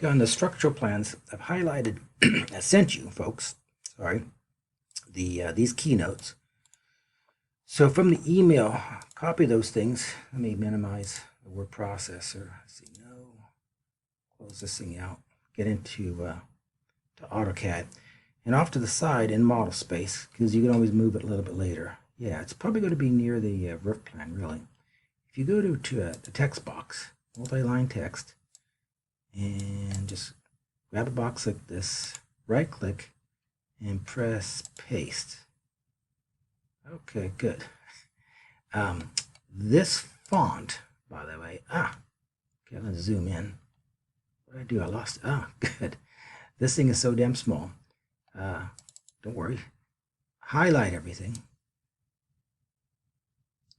on the structural plans, I've highlighted, I sent you folks, sorry, these keynotes. So from the email, copy those things. Let me minimize the word processor. Let's see, no, close this thing out, get into to AutoCAD. And off to the side in model space, because you can always move it a little bit later. Yeah, it's probably going to be near the roof plan, really. If you go to the text box, multi-line text, and just grab a box like this, right click, and press paste. Okay, good. This font, by the way, okay, let's zoom in. What did I do? I lost it. Good. This thing is so damn small. Don't worry. Highlight everything.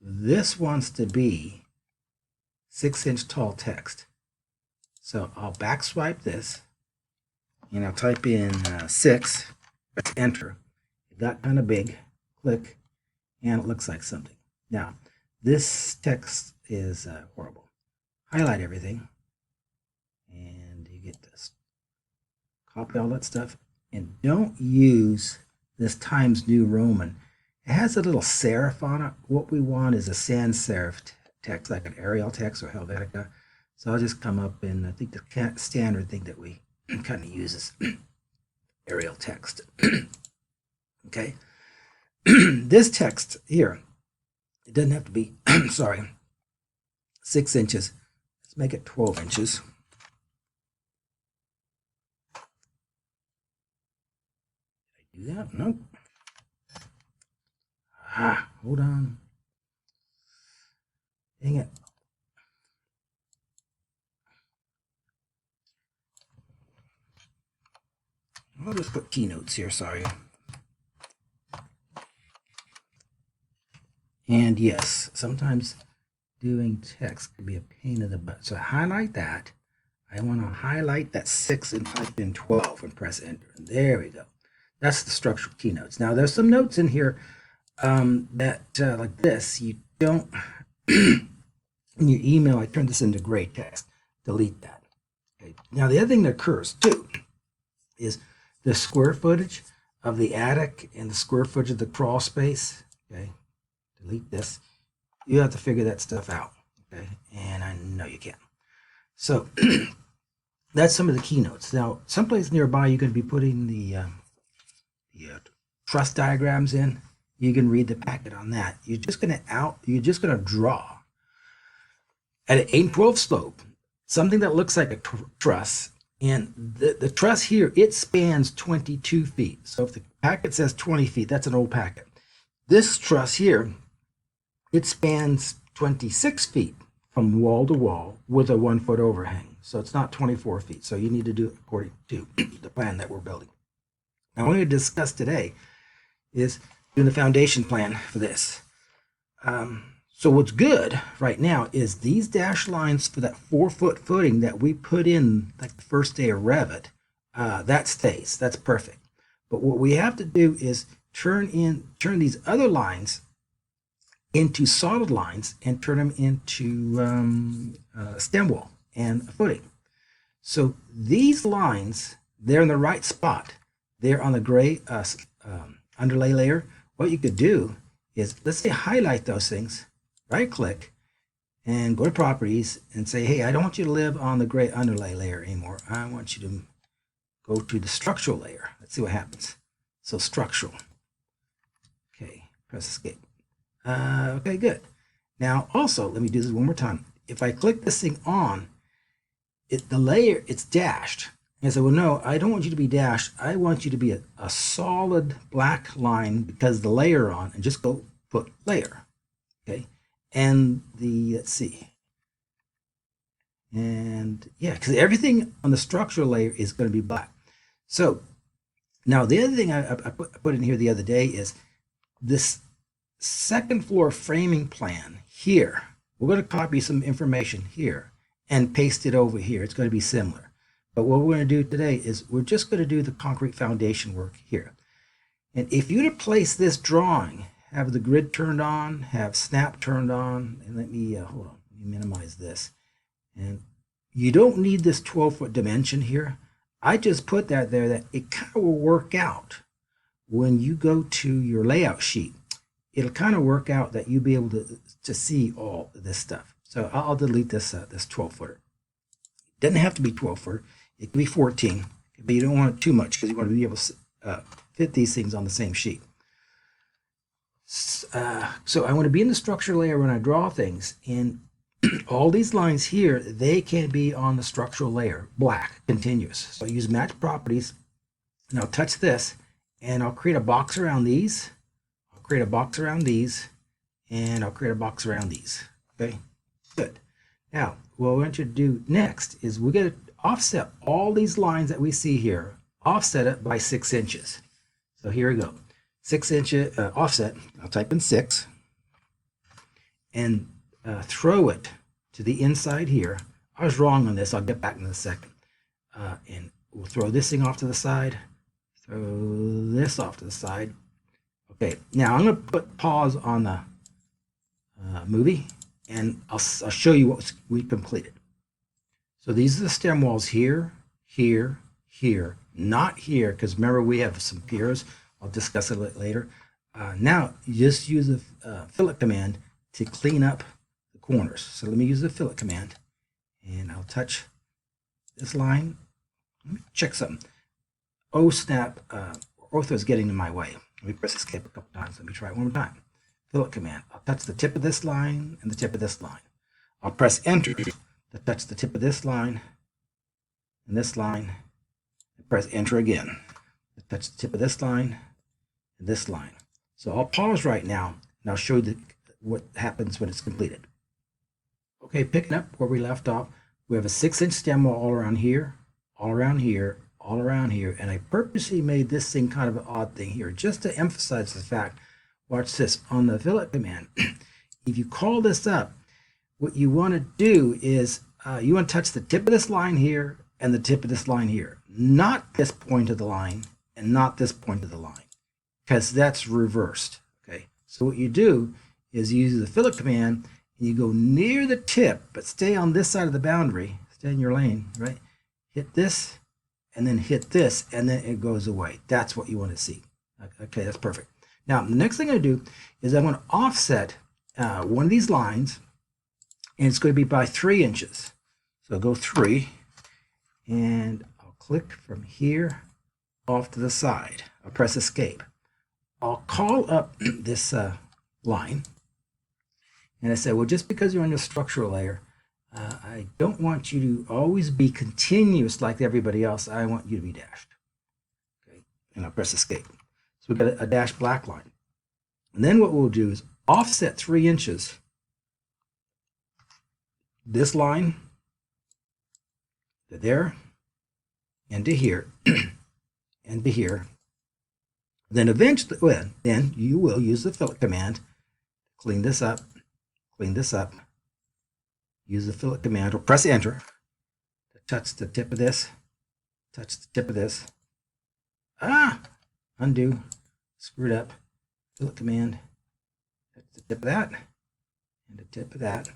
This wants to be 6-inch tall text. So I'll back swipe this and I'll type in 6, press enter. It got kind of big, click, and it looks like something. Now, this text is horrible. Highlight everything and you get this. Copy all that stuff and don't use this Times New Roman. It has a little serif on it. What we want is a sans serif text, like an Arial text or Helvetica. So I'll just come up and I think the standard thing that we kind of use is Arial text. Okay. This text here, it doesn't have to be, sorry, 6 inches. Let's make it 12 inches. Did I do that? Nope. Hold on. Dang it. I'll just put keynotes here, sorry. And yes, sometimes doing text can be a pain in the butt. So highlight that. I want to highlight that 6 and type in 12 and press enter. And there we go. That's the structural keynotes. Now there's some notes in here that like this, you don't, in your email, I turned this into gray text. Delete that. Okay. Now the other thing that occurs too is the square footage of the attic and the square footage of the crawl space. Okay, delete this. You have to figure that stuff out. Okay, and I know you can. So that's some of the keynotes. Now, someplace nearby, you're going to be putting the truss diagrams in. You can read the packet on that. You're just going to draw at an 8-12 slope something that looks like a truss. And the truss here, it spans 22 feet. So if the packet says 20 feet, that's an old packet. This truss here, it spans 26 feet from wall to wall with a 1-foot overhang. So it's not 24 feet. So you need to do it according to the plan that we're building. Now, what we're going to discuss today is doing the foundation plan for this. So what's good right now is these dashed lines for that 4-foot footing that we put in like the first day of Revit, that stays. That's perfect. But what we have to do is turn these other lines into solid lines and turn them into stem wall and a footing. So these lines, they're in the right spot. They're on the gray underlay layer. What you could do is, let's say, highlight those things, right click, and go to properties and say, hey, I don't want you to live on the gray underlay layer anymore. I want you to go to the structural layer. Let's see what happens. So structural. Okay, press escape. Okay, good. Now also, let me do this one more time. If I click this thing on, the layer, it's dashed. And I said, well, no, I don't want you to be dashed. I want you to be a solid black line because the layer on, and just go put layer. Okay. And let's see. And yeah, because everything on the structural layer is going to be black. So now the other thing I put in here the other day is this second floor framing plan here. We're going to copy some information here and paste it over here. It's going to be similar. But what we're going to do today is we're just going to do the concrete foundation work here. And if you were to place this drawing, have the grid turned on, have snap turned on, and let me, hold on, let me minimize this. And you don't need this 12-foot dimension here. I just put that there that it kind of will work out when you go to your layout sheet. It'll kind of work out that you'll be able to see all of this stuff. So I'll delete this 12-footer. It doesn't have to be 12-footer. It can be 14, but you don't want it too much because you want to be able to fit these things on the same sheet. So I want to be in the structure layer when I draw things, and all these lines here, they can be on the structural layer, black, continuous. So I use match properties, and I'll touch this, and I'll create a box around these. I'll create a box around these, and I'll create a box around these. Okay, good. Now, what we want you to do next is we're going to offset all these lines that we see here, offset it by 6 inches. So here we go. 6 inch offset. I'll type in 6 and throw it to the inside here. I was wrong on this. I'll get back in a second. And we'll throw this thing off to the side. Throw this off to the side. Okay, now I'm going to put pause on the movie, and I'll show you what we completed. So these are the stem walls here, here, here, not here, because remember we have some piers. I'll discuss it later. Now you just use the fillet command to clean up the corners. So let me use the fillet command, and I'll touch this line. Let me check something. Oh snap! Ortho is getting in my way. Let me press escape a couple times. Let me try it one more time. Fillet command. I'll touch the tip of this line and the tip of this line. I'll press enter to touch the tip of this line and this line. And press enter again to touch the tip of this line and this line. So I'll pause right now, and I'll show you what happens when it's completed. Okay, picking up where we left off, we have a 6-inch stem wall all around here, all around here, all around here, and I purposely made this thing kind of an odd thing here just to emphasize the fact. Watch this on the fillet command. If you call this up, what you want to do is you want to touch the tip of this line here and the tip of this line here, not this point of the line and not this point of the line, because that's reversed. Okay, so what you do is you use the fillet command and you go near the tip, but stay on this side of the boundary, stay in your lane, right? Hit this and then hit this, and then it goes away. That's what you want to see. Okay, that's perfect. Now, the next thing I do is I'm going to offset one of these lines, and it's going to be by 3 inches. So I'll go 3, and I'll click from here off to the side. I'll press escape. I'll call up this line, and I say, well, just because you're on the structural layer, I don't want you to always be continuous like everybody else. I want you to be dashed. Okay, and I'll press escape. So we've got a dashed black line. And then what we'll do is offset 3 inches this line to there and to here and to here. Then eventually, well, then you will use the fillet command, clean this up, use the fillet command, or press enter to touch the tip of this, touch the tip of this. Undo, screwed up, fillet command, touch the tip of that, and the tip of that.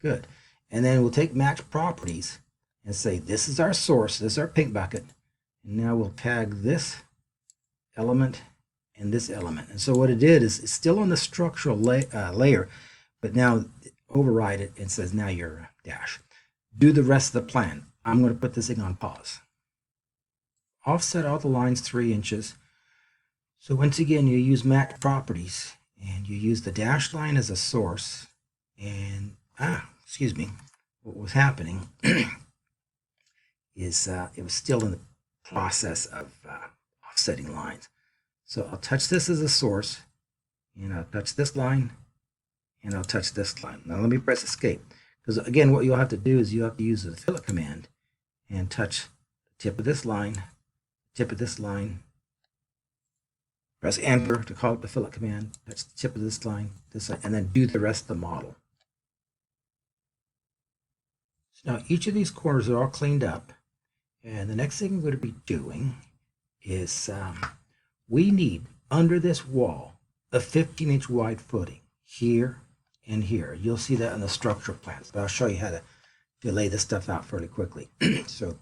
Good. And then we'll take match properties and say, this is our source, this is our paint bucket, and now we'll tag this element and this element. And so what it did is it's still on the structural layer, but now override it and says, now you're dash. Do the rest of the plan. I'm going to put this thing on pause. Offset all the lines 3 inches. So once again, you use match properties and you use the dashed line as a source. And, excuse me, what was happening is it was still in the process of offsetting lines. So I'll touch this as a source, and I'll touch this line, and I'll touch this line. Now let me press escape, because again, what you'll have to do is you have to use the fillet command and touch the tip of this line, tip of this line, press enter to call up the fillet command, touch the tip of this line, and then do the rest of the model. So now each of these corners are all cleaned up, and the next thing we're going to be doing is we need under this wall a 15-inch wide footing here and here. You'll see that in the structural plans, but I'll show you how to to lay this stuff out fairly quickly. So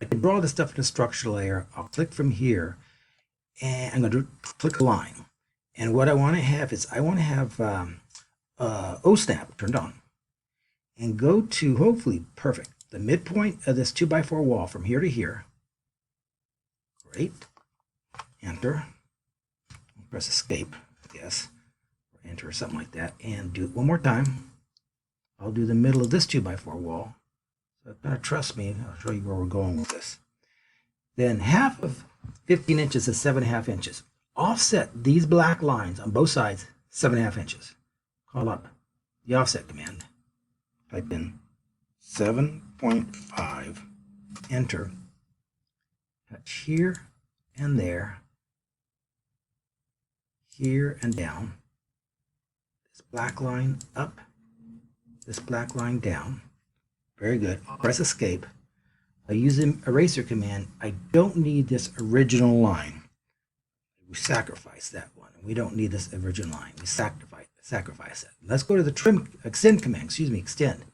I can draw this stuff in a structure layer. I'll click from here, and I'm going to click a line. And what I want to have is I want to have OSNAP turned on, and go to, hopefully, perfect, the midpoint of this 2x4 wall from here to here. Great. Enter. Press escape, I guess, or enter or something like that, and do it one more time. I'll do the middle of this 2x4 wall. So kind of trust me, I'll show you where we're going with this. Then half of 15 inches is 7.5 inches. Offset these black lines on both sides 7.5 inches. Call up the offset command. Type in 7.5, enter. Touch here and there, here and down. This black line up, this black line down. Very good. I'll press escape. I use the eraser command. I don't need this original line. We sacrifice that one. We don't need this original line. We sacrifice it. Let's go to the extend command. Extend.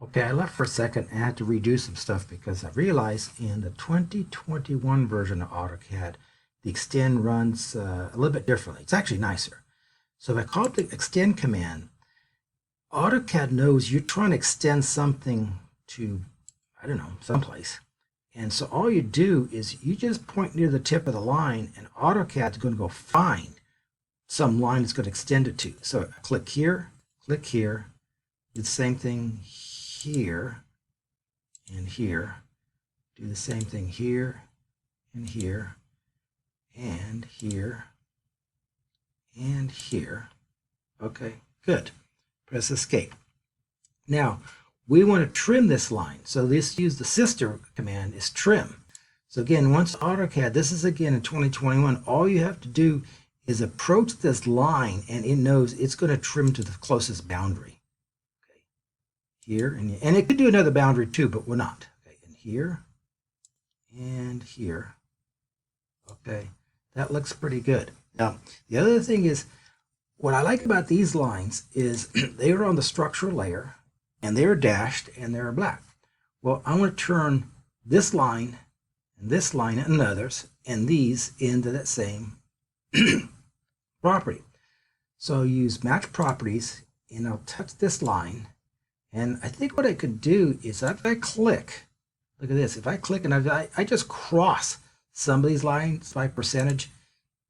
Okay, I left for a second. I had to redo some stuff because I realized in the 2021 version of AutoCAD, the extend runs a little bit differently. It's actually nicer. So if I call it the extend command, AutoCAD knows you're trying to extend something to, I don't know, someplace. And so all you do is you just point near the tip of the line, and AutoCAD is going to go find some line it's going to extend it to. So I click here, do the same thing here and here, do the same thing here and here and here and here. Okay, good. Press escape. Now we want to trim this line, so use the sister command is trim. So again, once AutoCAD, this is again in 2021, all you have to do is approach this line and it knows it's going to trim to the closest boundary. Okay, here and it could do another boundary too, but we're not. Okay, and here and here. Okay, that looks pretty good. Now the other thing is, what I like about these lines is they are on the structural layer and they're dashed and they're black. Well, I want to turn this line and others and these into that same property. So I'll use match properties and I'll touch this line, and I think what I could do is if I click, look at this, if I click and I just cross some of these lines by percentage,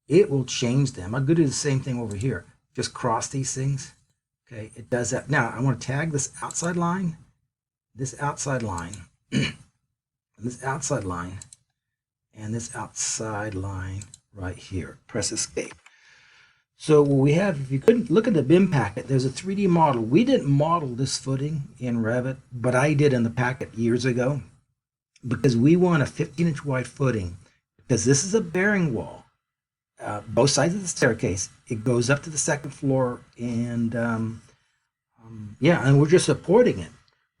it will change them. I'm going to do the same thing over here. Just cross these things. Okay, it does that. Now I want to tag this outside line, and this outside line, and this outside line right here. Press escape. So what we have, if you couldn't look at the BIM packet, there's a 3D model. We didn't model this footing in Revit, but I did in the packet years ago, because we want a 15-inch wide footing, because this is a bearing wall. Both sides of the staircase, it goes up to the second floor, and yeah, and we're just supporting it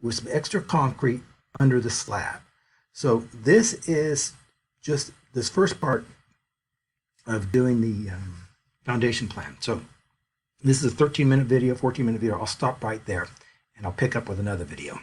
with some extra concrete under the slab. So this is just this first part of doing the foundation plan. So this is a 13-minute video, 14-minute video. I'll stop right there and I'll pick up with another video.